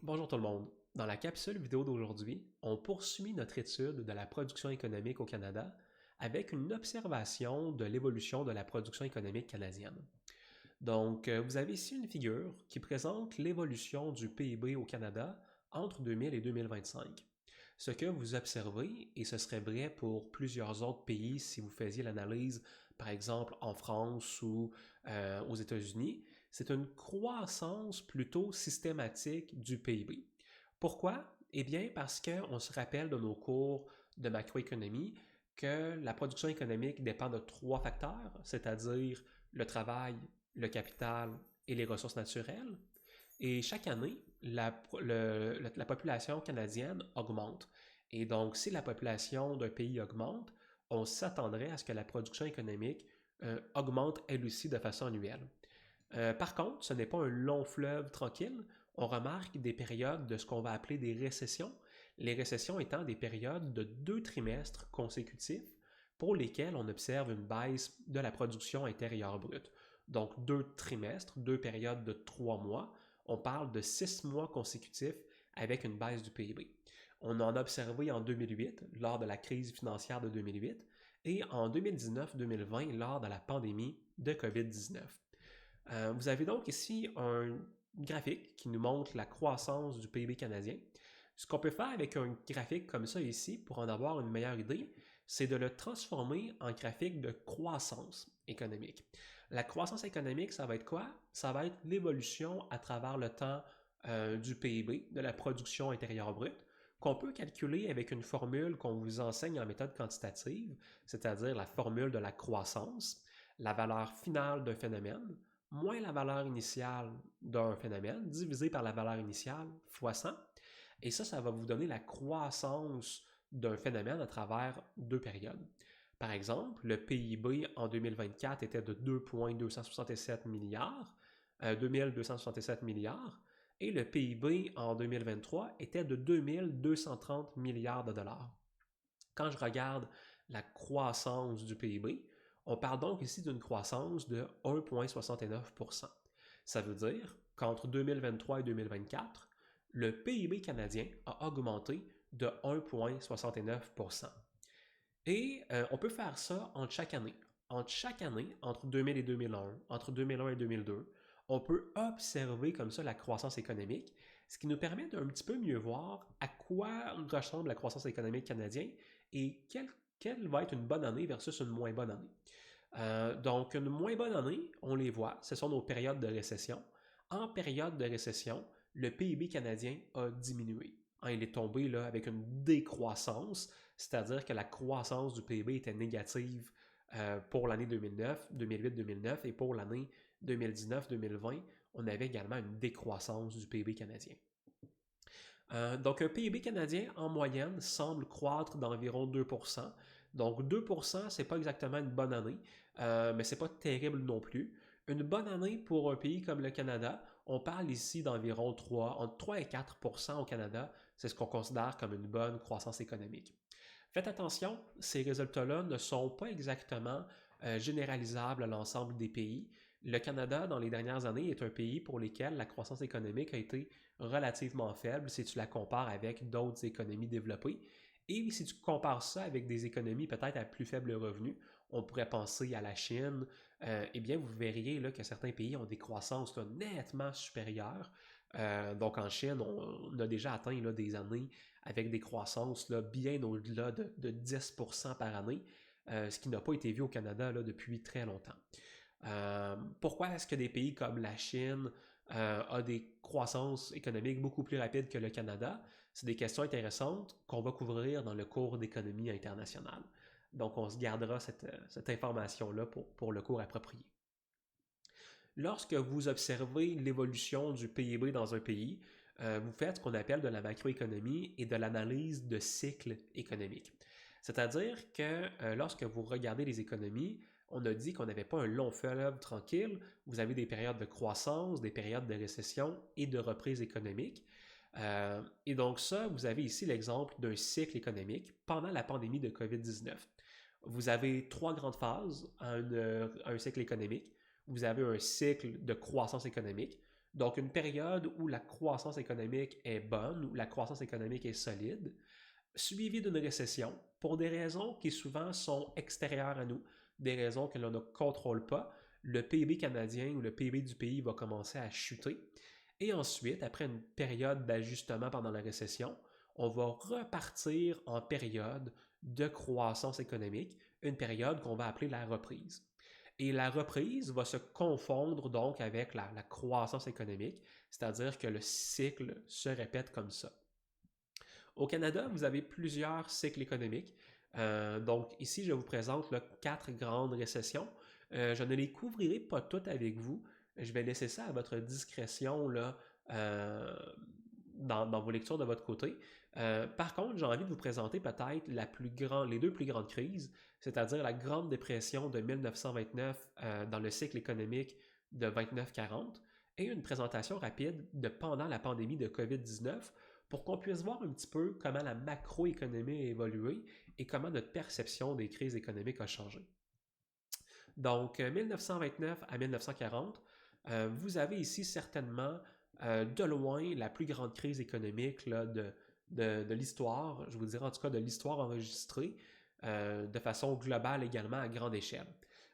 Bonjour tout le monde. Dans la capsule vidéo d'aujourd'hui, on poursuit notre étude de la production économique au Canada avec une observation de l'évolution de la production économique canadienne. Donc, vous avez ici une figure qui présente l'évolution du PIB au Canada entre 2000 et 2025. Ce que vous observez, et ce serait vrai pour plusieurs autres pays si vous faisiez l'analyse, par exemple en France ou aux États-Unis, c'est une croissance plutôt systématique du PIB. Pourquoi? Eh bien, parce qu'on se rappelle de nos cours de macroéconomie que la production économique dépend de trois facteurs, c'est-à-dire le travail, le capital et les ressources naturelles. Et chaque année, la population canadienne augmente. Et donc, si la population d'un pays augmente, on s'attendrait à ce que la production économique augmente elle aussi de façon annuelle. Par contre, ce n'est pas un long fleuve tranquille. On remarque des périodes de ce qu'on va appeler des récessions. Les récessions étant des périodes de 2 trimestres consécutifs pour lesquels on observe une baisse de la production intérieure brute. Donc 2 trimestres, 2 périodes de 3 mois. On parle de 6 mois consécutifs avec une baisse du PIB. On en a observé en 2008, lors de la crise financière de 2008, et en 2019-2020, lors de la pandémie de COVID-19. Vous avez donc ici un graphique qui nous montre la croissance du PIB canadien. Ce qu'on peut faire avec un graphique comme ça ici, pour en avoir une meilleure idée, c'est de le transformer en graphique de croissance économique. La croissance économique, ça va être quoi? Ça va être l'évolution à travers le temps du PIB, de la production intérieure brute, qu'on peut calculer avec une formule qu'on vous enseigne en méthode quantitative, c'est-à-dire la formule de la croissance, la valeur finale d'un phénomène, moins la valeur initiale d'un phénomène, divisé par la valeur initiale fois 100. Et ça va vous donner la croissance d'un phénomène à travers 2 périodes. Par exemple, le PIB en 2024 était de 2,267 milliards, 2267 milliards, et le PIB en 2023 était de 2230 milliards de dollars. Quand je regarde la croissance du PIB, on parle donc ici d'une croissance de 1,69%. Ça veut dire qu'entre 2023 et 2024, le PIB canadien a augmenté de 1,69%. Et on peut faire ça entre chaque année. Entre chaque année, entre 2000 et 2001, entre 2001 et 2002, on peut observer comme ça la croissance économique, ce qui nous permet d'un petit peu mieux voir à quoi ressemble la croissance économique canadienne et quelle va être une bonne année versus une moins bonne année. Donc, une moins bonne année, on les voit, ce sont nos périodes de récession. En période de récession, le PIB canadien a diminué. Il est tombé là, avec une décroissance, c'est-à-dire que la croissance du PIB était négative pour l'année 2009, 2008-2009 et pour l'année 2019-2020, on avait également une décroissance du PIB canadien. Donc un PIB canadien en moyenne semble croître d'environ 2%. Donc 2%, c'est pas exactement une bonne année, mais c'est pas terrible non plus. Une bonne année pour un pays comme le Canada, on parle ici d'environ entre 3 et 4% au Canada, c'est ce qu'on considère comme une bonne croissance économique. Faites attention, ces résultats-là ne sont pas exactement généralisables à l'ensemble des pays. Le Canada, dans les dernières années, est un pays pour lequel la croissance économique a été relativement faible si tu la compares avec d'autres économies développées. Et si tu compares ça avec des économies peut-être à plus faible revenu, on pourrait penser à la Chine, eh bien vous verriez là, que certains pays ont des croissances là, nettement supérieures. Donc en Chine, on a déjà atteint là, des années avec des croissances là, bien au-delà de 10% par année, ce qui n'a pas été vu au Canada là, depuis très longtemps. Pourquoi est-ce que des pays comme la Chine a des croissances économiques beaucoup plus rapides que le Canada? C'est des questions intéressantes qu'on va couvrir dans le cours d'économie internationale. Donc, on se gardera cette information-là pour le cours approprié. Lorsque vous observez l'évolution du PIB dans un pays, vous faites ce qu'on appelle de la macroéconomie et de l'analyse de cycles économiques. C'est-à-dire que lorsque vous regardez les économies, on a dit qu'on n'avait pas un long fleuve tranquille, vous avez des périodes de croissance, des périodes de récession et de reprise économique. Et donc ça, vous avez ici l'exemple d'un cycle économique pendant la pandémie de COVID-19. Vous avez 3 grandes phases à un cycle économique. Vous avez un cycle de croissance économique. Donc, une période où la croissance économique est bonne, où la croissance économique est solide, suivie d'une récession pour des raisons qui souvent sont extérieures à nous, des raisons que l'on ne contrôle pas. Le PIB canadien ou le PIB du pays va commencer à chuter. Et ensuite, après une période d'ajustement pendant la récession, on va repartir en période de croissance économique, une période qu'on va appeler la reprise. Et la reprise va se confondre donc avec la croissance économique, c'est-à-dire que le cycle se répète comme ça. Au Canada, vous avez plusieurs cycles économiques. Donc ici, je vous présente là, 4 grandes récessions. Je ne les couvrirai pas toutes avec vous. Je vais laisser ça à votre discrétion là, dans vos lectures de votre côté. Par contre, j'ai envie de vous présenter peut-être les deux plus grandes crises, c'est-à-dire la Grande Dépression de 1929 dans le cycle économique de 29-40 et une présentation rapide de pendant la pandémie de COVID-19 pour qu'on puisse voir un petit peu comment la macroéconomie a évolué et comment notre perception des crises économiques a changé. Donc, 1929 à 1940, vous avez ici certainement de loin la plus grande crise économique là, de l'histoire, je vous dirais en tout cas de l'histoire enregistrée, de façon globale également à grande échelle.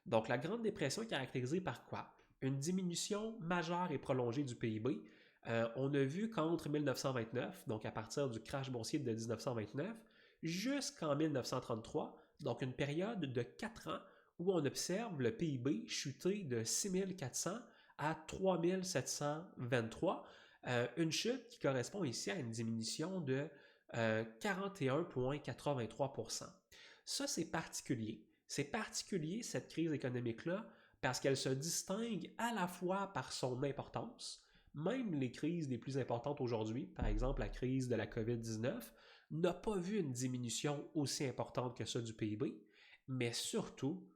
Donc, la Grande Dépression est caractérisée par quoi? Une diminution majeure et prolongée du PIB. On a vu qu'entre 1929, donc à partir du crash boursier de 1929, jusqu'en 1933, donc une période de 4 ans où on observe le PIB chuter de 6 400 à 3 723, une chute qui correspond ici à une diminution de 41,83%. Ça, c'est particulier. C'est particulier, cette crise économique-là, parce qu'elle se distingue à la fois par son importance. Même les crises les plus importantes aujourd'hui, par exemple la crise de la COVID-19, n'a pas vu une diminution aussi importante que ça du PIB, mais surtout,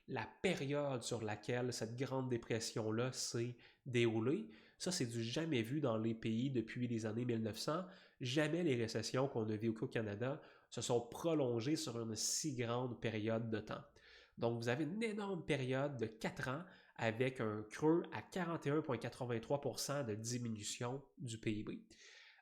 la période sur laquelle cette grande dépression-là s'est déroulée, ça c'est du jamais vu dans les pays depuis les années 1900. Jamais les récessions qu'on a vécues au Canada se sont prolongées sur une si grande période de temps. Donc vous avez une énorme période de 4 ans avec un creux à 41,83% de diminution du PIB.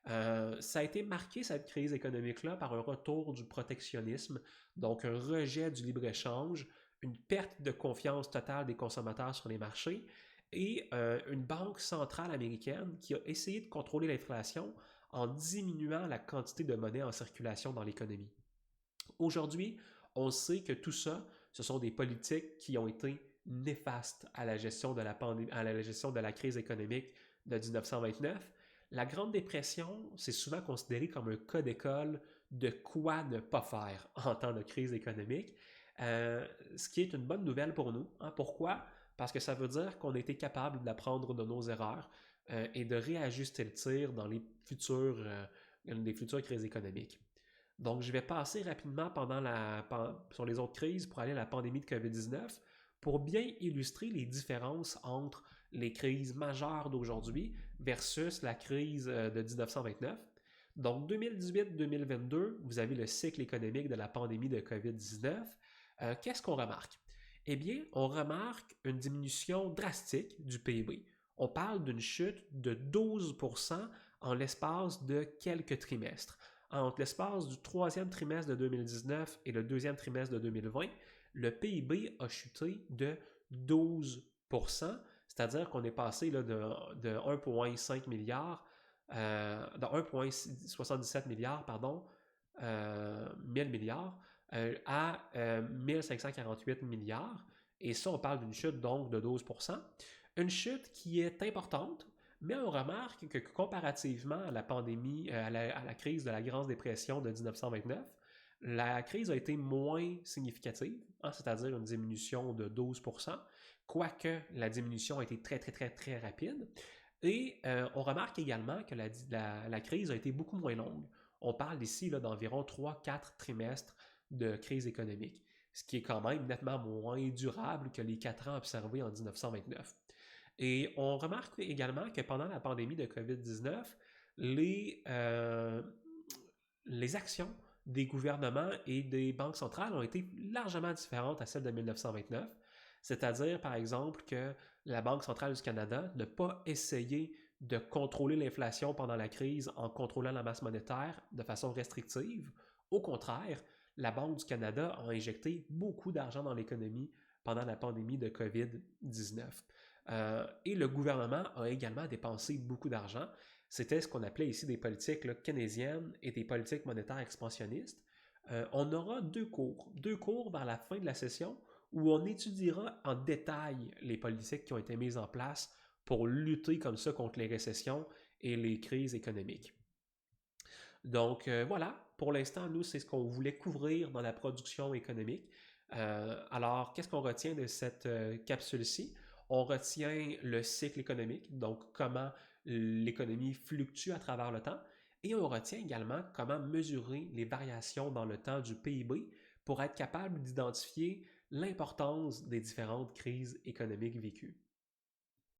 Ça a été marqué, cette crise économique-là, par un retour du protectionnisme, donc un rejet du libre-échange, une perte de confiance totale des consommateurs sur les marchés et une banque centrale américaine qui a essayé de contrôler l'inflation en diminuant la quantité de monnaie en circulation dans l'économie. Aujourd'hui, on sait que tout ça, ce sont des politiques qui ont été néfastes à la gestion de la pandémie, à la gestion de la crise économique de 1929. La Grande Dépression, c'est souvent considéré comme un cas d'école de quoi ne pas faire en temps de crise économique, ce qui est une bonne nouvelle pour nous. Hein. Pourquoi? Parce que ça veut dire qu'on a été capable d'apprendre de nos erreurs et de réajuster le tir dans les futures crises économiques. Donc, je vais passer rapidement sur les autres crises pour aller à la pandémie de COVID-19 pour bien illustrer les différences entre les crises majeures d'aujourd'hui versus la crise de 1929. Donc, 2018-2022, vous avez le cycle économique de la pandémie de COVID-19. Qu'est-ce qu'on remarque? Eh bien, on remarque une diminution drastique du PIB. On parle d'une chute de 12% en l'espace de quelques trimestres. Entre l'espace du troisième trimestre de 2019 et le deuxième trimestre de 2020, le PIB a chuté de 12%, c'est-à-dire qu'on est passé là, de 1,5 milliard, de 1,77 milliard, pardon, 1000 milliards, à 1548 milliards. Et ça, on parle d'une chute donc de 12%. Une chute qui est importante, mais on remarque que comparativement à la pandémie, à la crise de la Grande Dépression de 1929, la crise a été moins significative, hein, c'est-à-dire une diminution de 12%, quoique la diminution a été très, très, très, très rapide. Et on remarque également que la crise a été beaucoup moins longue. On parle ici d'environ 3-4 trimestres de crise économique, ce qui est quand même nettement moins durable que les 4 ans observés en 1929. Et on remarque également que pendant la pandémie de COVID-19, les actions des gouvernements et des banques centrales ont été largement différentes à celles de 1929. C'est-à-dire, par exemple, que la Banque centrale du Canada n'a pas essayé de contrôler l'inflation pendant la crise en contrôlant la masse monétaire de façon restrictive. Au contraire, la Banque du Canada a injecté beaucoup d'argent dans l'économie pendant la pandémie de COVID-19. Et le gouvernement a également dépensé beaucoup d'argent. C'était ce qu'on appelait ici des politiques keynésiennes et des politiques monétaires expansionnistes. On aura deux cours vers la fin de la session où on étudiera en détail les politiques qui ont été mises en place pour lutter comme ça contre les récessions et les crises économiques. Donc voilà, pour l'instant, nous, c'est ce qu'on voulait couvrir dans la production économique. Alors, qu'est-ce qu'on retient de cette capsule-ci? On retient le cycle économique, donc comment l'économie fluctue à travers le temps, et on retient également comment mesurer les variations dans le temps du PIB pour être capable d'identifier l'importance des différentes crises économiques vécues.